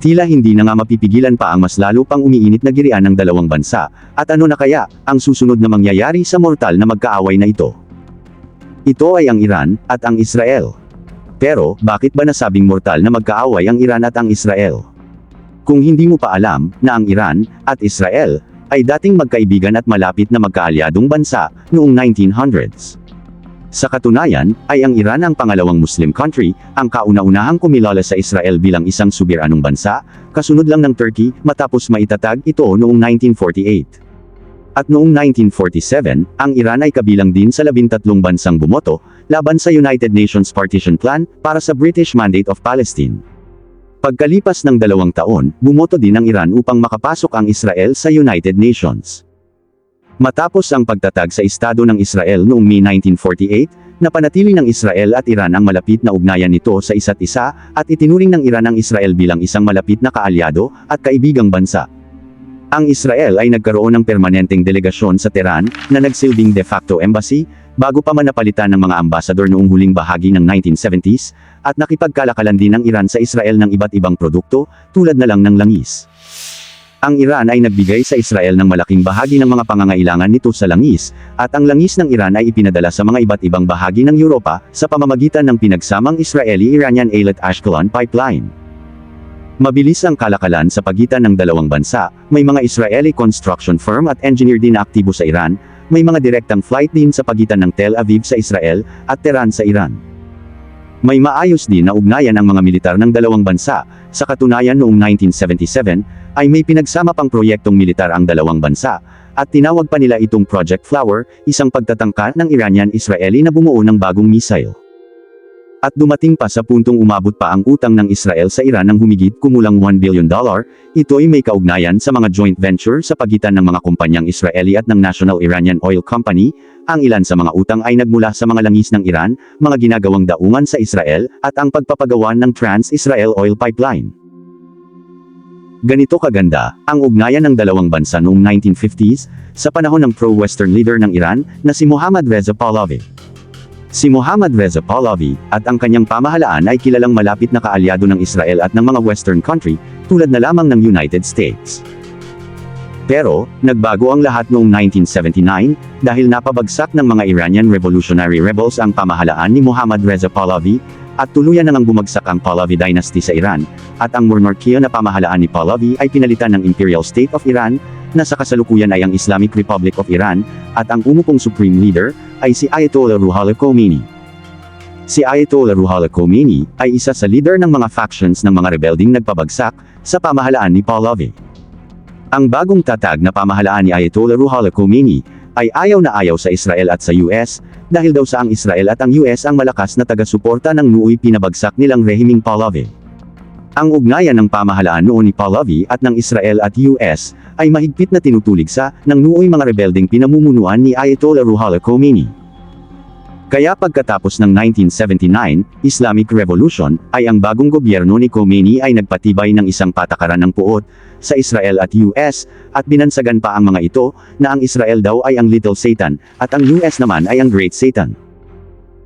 Tila hindi na nga mapipigilan pa ang mas lalo pang umiinit na girian ng dalawang bansa, at ano na kaya, ang susunod na mangyayari sa mortal na magkaaway na ito? Ito ay ang Iran, at ang Israel. Pero, bakit ba nasabing mortal na magkaaway ang Iran at ang Israel? Kung hindi mo pa alam, na ang Iran, at Israel, ay dating magkaibigan at malapit na magkaalyadong bansa, noong 1900s. Sa katunayan, ay ang Iran ang pangalawang Muslim country, ang kauna-unahang kumilala sa Israel bilang isang suberanong bansa, kasunod lang ng Turkey, matapos maitatag ito noong 1948. At noong 1947, ang Iran ay kabilang din sa 13 bansang bumoto, laban sa United Nations Partition Plan, para sa British Mandate of Palestine. Pagkalipas ng 2 taon, bumoto din ang Iran upang makapasok ang Israel sa United Nations. Matapos ang pagtatag sa Estado ng Israel noong May 1948, napanatili ng Israel at Iran ang malapit na ugnayan nito sa isa't isa, at itinuring ng Iran ang Israel bilang isang malapit na kaalyado, at kaibigang bansa. Ang Israel ay nagkaroon ng permanenteng delegasyon sa Tehran, na nagsilbing de facto embassy, bago pa man napalitan ng mga ambasador noong huling bahagi ng 1970s, at nakipagkalakalan din ang Iran sa Israel ng iba't ibang produkto, tulad na lang ng langis. Ang Iran ay nagbigay sa Israel ng malaking bahagi ng mga pangangailangan nito sa langis, at ang langis ng Iran ay ipinadala sa mga iba't ibang bahagi ng Europa, sa pamamagitan ng pinagsamang Israeli-Iranian Eilat-Ashkelon pipeline. Mabilis ang kalakalan sa pagitan ng dalawang bansa, may mga Israeli construction firm at engineer din na aktibo sa Iran, may mga direktang flight din sa pagitan ng Tel Aviv sa Israel, at Tehran sa Iran. May maayos din na ugnayan ang mga militar ng dalawang bansa, sa katunayan noong 1977, ay may pinagsama pang proyektong militar ang dalawang bansa, at tinawag pa nila itong Project Flower, isang pagtatangka ng Iranian-Israeli na bumuo ng bagong missile. At dumating pa sa puntong umabot pa ang utang ng Israel sa Iran ng humigit kumulang $1 billion, ito ay may kaugnayan sa mga joint venture sa pagitan ng mga kumpanyang Israeli at ng National Iranian Oil Company. Ang ilan sa mga utang ay nagmula sa mga langis ng Iran, mga ginagawang daungan sa Israel, at ang pagpapagawa ng Trans-Israel Oil Pipeline. Ganito kaganda ang ugnayan ng dalawang bansa noong 1950s, sa panahon ng pro-Western leader ng Iran, na si Mohammad Reza Pahlavi. Si Mohammad Reza Pahlavi, at ang kanyang pamahalaan ay kilalang malapit na kaalyado ng Israel at ng mga Western country, tulad na lamang ng United States. Pero, nagbago ang lahat noong 1979, dahil napabagsak ng mga Iranian Revolutionary Rebels ang pamahalaan ni Mohammad Reza Pahlavi, at tuluyan nang bumagsak ang Pahlavi dynasty sa Iran, at ang monarkiya na pamahalaan ni Pahlavi ay pinalitan ng Imperial State of Iran, na sa kasalukuyan ay ang Islamic Republic of Iran, at ang umupong supreme leader, ay si Ayatollah Ruhollah Khomeini. Si Ayatollah Ruhollah Khomeini, ay isa sa leader ng mga factions ng mga rebelding nagpabagsak, sa pamahalaan ni Pahlavi. Ang bagong tatag na pamahalaan ni Ayatollah Ruhollah Khomeini, ay ayaw na ayaw sa Israel at sa US, dahil daw sa ang Israel at ang US ang malakas na taga-suporta ng nuoy pinabagsak nilang rehimeng Pahlavi. Ang ugnayan ng pamahalaan noon ni Pahlavi at ng Israel at US, ay mahigpit na tinutulig sa, ng nuoy mga rebelding pinamumunuan ni Ayatollah Ruhollah Khomeini. Kaya pagkatapos ng 1979, Islamic Revolution, ay ang bagong gobyerno ni Khomeini ay nagpatibay ng isang patakaran ng puot, sa Israel at US, at binansagan pa ang mga ito, na ang Israel daw ay ang Little Satan, at ang US naman ay ang Great Satan.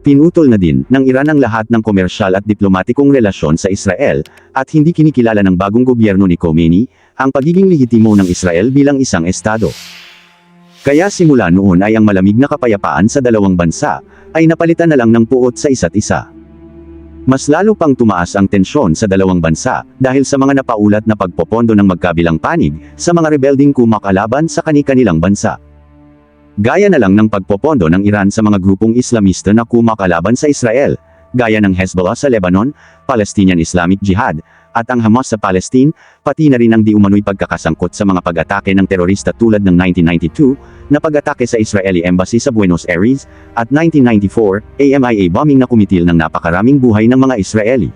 Pinutol na din, ng Iran ang lahat ng komersyal at diplomatikong relasyon sa Israel, at hindi kinikilala ng bagong gobyerno ni Khomeini, ang pagiging lehitimo ng Israel bilang isang estado. Kaya simula noon ay ang malamig na kapayapaan sa dalawang bansa, ay napalitan na lang ng puot sa isa't isa. Mas lalo pang tumaas ang tensyon sa dalawang bansa, dahil sa mga napaulat na pagpopondo ng magkabilang panig, sa mga rebelding kumakalaban sa kani-kanilang bansa. Gaya na lang ng pagpopondo ng Iran sa mga grupong Islamista na kumakalaban sa Israel, gaya ng Hezbollah sa Lebanon, Palestinian Islamic Jihad, at ang Hamas sa Palestine, pati na rin ang di umano'y pagkakasangkot sa mga pag-atake ng terorista tulad ng 1992, na pag-atake sa Israeli Embassy sa Buenos Aires, at 1994, AMIA bombing na kumitil ng napakaraming buhay ng mga Israeli.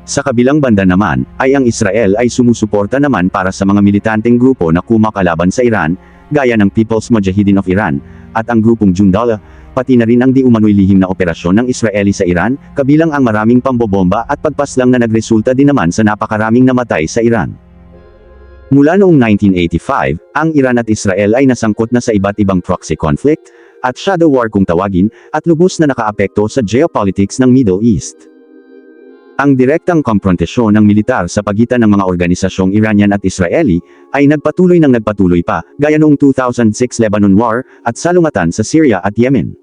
Sa kabilang banda naman, ay ang Israel ay sumusuporta naman para sa mga militanteng grupo na kumakalaban sa Iran, gaya ng People's Mujahideen of Iran, at ang grupong Jundallah, pati na rin ang di umano'y lihim na operasyon ng Israeli sa Iran, kabilang ang maraming pambobomba at pagpaslang na nagresulta din naman sa napakaraming namatay sa Iran. Mula noong 1985, ang Iran at Israel ay nasangkot na sa iba't ibang proxy conflict, at shadow war kung tawagin, at lubos na nakaapekto sa geopolitics ng Middle East. Ang direktang komprontasyon ng militar sa pagitan ng mga organisasyong Iranian at Israeli ay nagpatuloy pa, gaya noong 2006 Lebanon War at salungatan sa Syria at Yemen.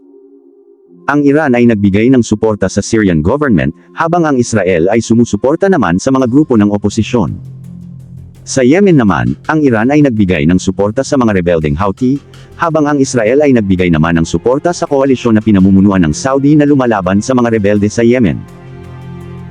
Ang Iran ay nagbigay ng suporta sa Syrian government, habang ang Israel ay sumusuporta naman sa mga grupo ng oposisyon. Sa Yemen naman, ang Iran ay nagbigay ng suporta sa mga rebeldeng Houthi, habang ang Israel ay nagbigay naman ng suporta sa koalisyon na pinamumunuan ng Saudi na lumalaban sa mga rebelde sa Yemen.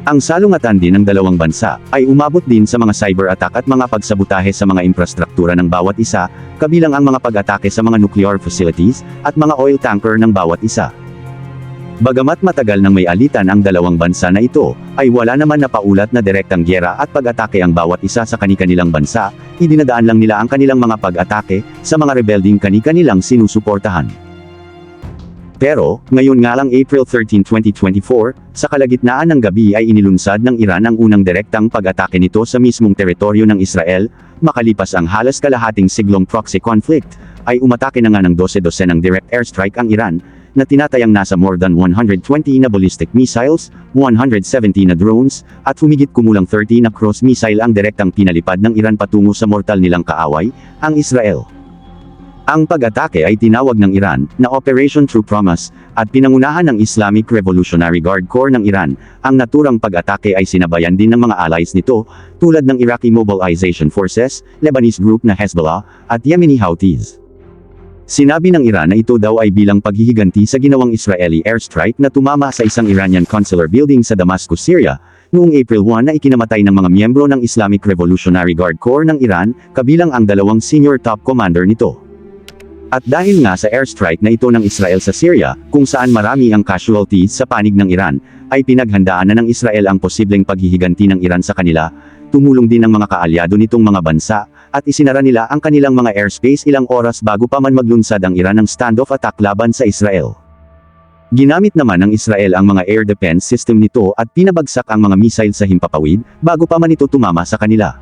Ang salungatan din ng dalawang bansa ay umabot din sa mga cyber attack at mga pagsabotahe sa mga infrastruktura ng bawat isa, kabilang ang mga pag-atake sa mga nuclear facilities at mga oil tanker ng bawat isa. Bagamat matagal nang may alitan ang dalawang bansa na ito, ay wala naman na paulat na direktang gyera at pag-atake ang bawat isa sa kani-kanilang bansa, idinadaan lang nila ang kanilang mga pag-atake sa mga rebelding kani-kanilang sinusuportahan. Pero, ngayon nga lang April 13, 2024, sa kalagitnaan ng gabi ay inilunsad ng Iran ang unang direktang pag-atake nito sa mismong teritoryo ng Israel, makalipas ang halos kalahating siglong proxy conflict, ay umatake na nga ng 12 ng direct airstrike ang Iran, na tinatayang nasa more than 120 na ballistic missiles, 170 na drones, at humigit kumulang 30 na cross missile ang direktang pinalipad ng Iran patungo sa mortal nilang kaaway, ang Israel. Ang pag-atake ay tinawag ng Iran na Operation True Promise at pinangunahan ng Islamic Revolutionary Guard Corps ng Iran. Ang naturang pag-atake ay sinabayan din ng mga allies nito tulad ng Iraqi Mobilization Forces, Lebanese group na Hezbollah, at Yemeni Houthis. Sinabi ng Iran na ito daw ay bilang paghihiganti sa ginawang Israeli airstrike na tumama sa isang Iranian consular building sa Damascus, Syria, noong April 1 na ikinamatay ng mga miyembro ng Islamic Revolutionary Guard Corps ng Iran, kabilang ang dalawang senior top commander nito. At dahil nga sa airstrike na ito ng Israel sa Syria, kung saan marami ang casualties sa panig ng Iran, ay pinaghandaan na ng Israel ang posibleng paghihiganti ng Iran sa kanila, tumulong din ang mga kaalyado nitong mga bansa, at isinara nila ang kanilang mga airspace ilang oras bago pa man maglunsad ang Iran ng standoff attack laban sa Israel. Ginamit naman ng Israel ang mga air defense system nito at pinabagsak ang mga missile sa himpapawid, bago pa man ito tumama sa kanila.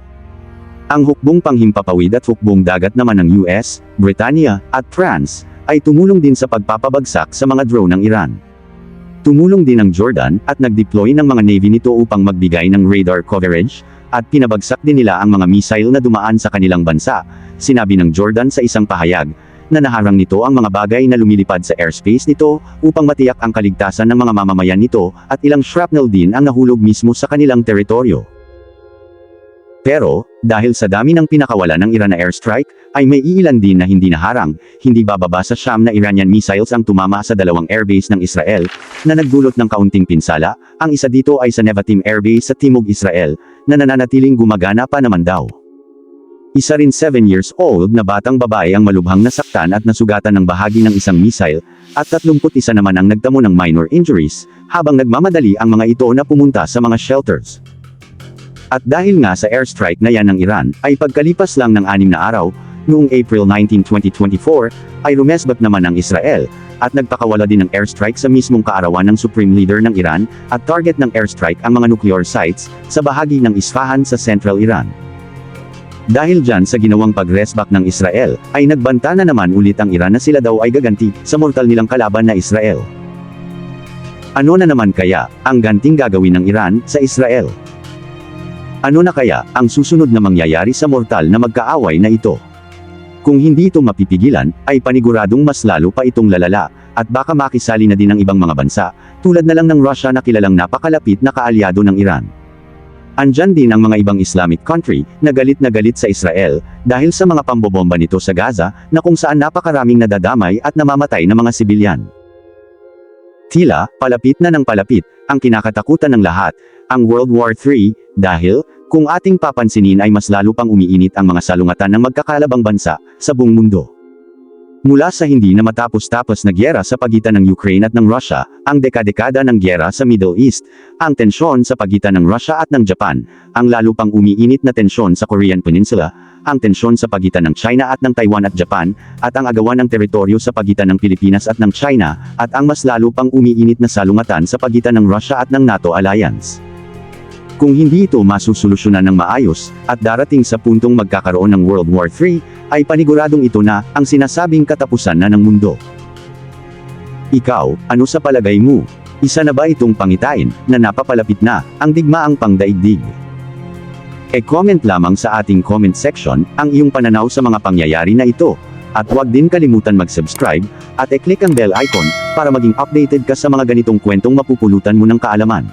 Ang hukbong panghimpapawid at hukbong dagat naman ng US, Britanya, at France, ay tumulong din sa pagpapabagsak sa mga drone ng Iran. Tumulong din ang Jordan, at nag-deploy ng mga navy nito upang magbigay ng radar coverage, at pinabagsak din nila ang mga missile na dumaan sa kanilang bansa, sinabi ng Jordan sa isang pahayag, na naharang nito ang mga bagay na lumilipad sa airspace nito, upang matiyak ang kaligtasan ng mga mamamayan nito, at ilang shrapnel din ang nahulog mismo sa kanilang teritoryo. Pero, dahil sa dami ng pinakawala ng Iran na airstrike, ay may iilan din na hindi naharang, hindi bababa sa Sham na Iranian missiles ang tumama sa dalawang airbase ng Israel, na nagdulot ng kaunting pinsala. Ang isa dito ay sa Nevatim Airbase sa Timog Israel, na nananatiling gumagana pa naman daw. Isa rin 7 years old na batang babae ang malubhang nasaktan at nasugatan ng bahagi ng isang missile, at 31 naman ang nagtamo ng minor injuries, habang nagmamadali ang mga ito na pumunta sa mga shelters. At dahil nga sa airstrike na yan ng Iran, ay pagkalipas lang ng 6 na araw, noong April 19, 2024, ay rumesbat naman ang Israel, at nagpakawala din ng airstrike sa mismong kaarawan ng Supreme Leader ng Iran, at target ng airstrike ang mga nuclear sites, sa bahagi ng Isfahan sa Central Iran. Dahil dyan sa ginawang pag-resback ng Israel, ay nagbanta na naman ulit ang Iran na sila daw ay gaganti, sa mortal nilang kalaban na Israel. Ano na naman kaya, ang ganting gagawin ng Iran, sa Israel? Ano na kaya, ang susunod na mangyayari sa mortal na magkaaway na ito? Kung hindi ito mapipigilan, ay paniguradong mas lalo pa itong lalala, at baka makisali na din ang ibang mga bansa, tulad na lang ng Russia na kilalang napakalapit na kaalyado ng Iran. Andyan din ang mga ibang Islamic country, na galit sa Israel, dahil sa mga pambobomba nito sa Gaza, na kung saan napakaraming nadadamay at namamatay na mga sibilyan. Tila, palapit na ng palapit, ang kinakatakutan ng lahat, ang World War III, dahil, kung ating papansinin ay mas lalo pang umiinit ang mga salungatan ng magkakalabang bansa, sa buong mundo. Mula sa hindi na matapos-tapos na gyera sa pagitan ng Ukraine at ng Russia, ang dekada-dekada ng gyera sa Middle East, ang tensyon sa pagitan ng Russia at ng Japan, ang lalo pang umiinit na tensyon sa Korean Peninsula, ang tensyon sa pagitan ng China at ng Taiwan at Japan, at ang agawan ng teritoryo sa pagitan ng Pilipinas at ng China, at ang mas lalo pang umiinit na salungatan sa pagitan ng Russia at ng NATO alliance. Kung hindi ito masusolusyonan ng maayos, at darating sa puntong magkakaroon ng World War III, ay paniguradong ito na, ang sinasabing katapusan na ng mundo. Ikaw, ano sa palagay mo? Isa na ba itong pangitain, na napapalapit na, ang digmaang pangdaigdig? E-comment lamang sa ating comment section, ang iyong pananaw sa mga pangyayari na ito. At huwag din kalimutan mag-subscribe, at e-click ang bell icon, para maging updated ka sa mga ganitong kwentong mapupulutan mo ng kaalaman.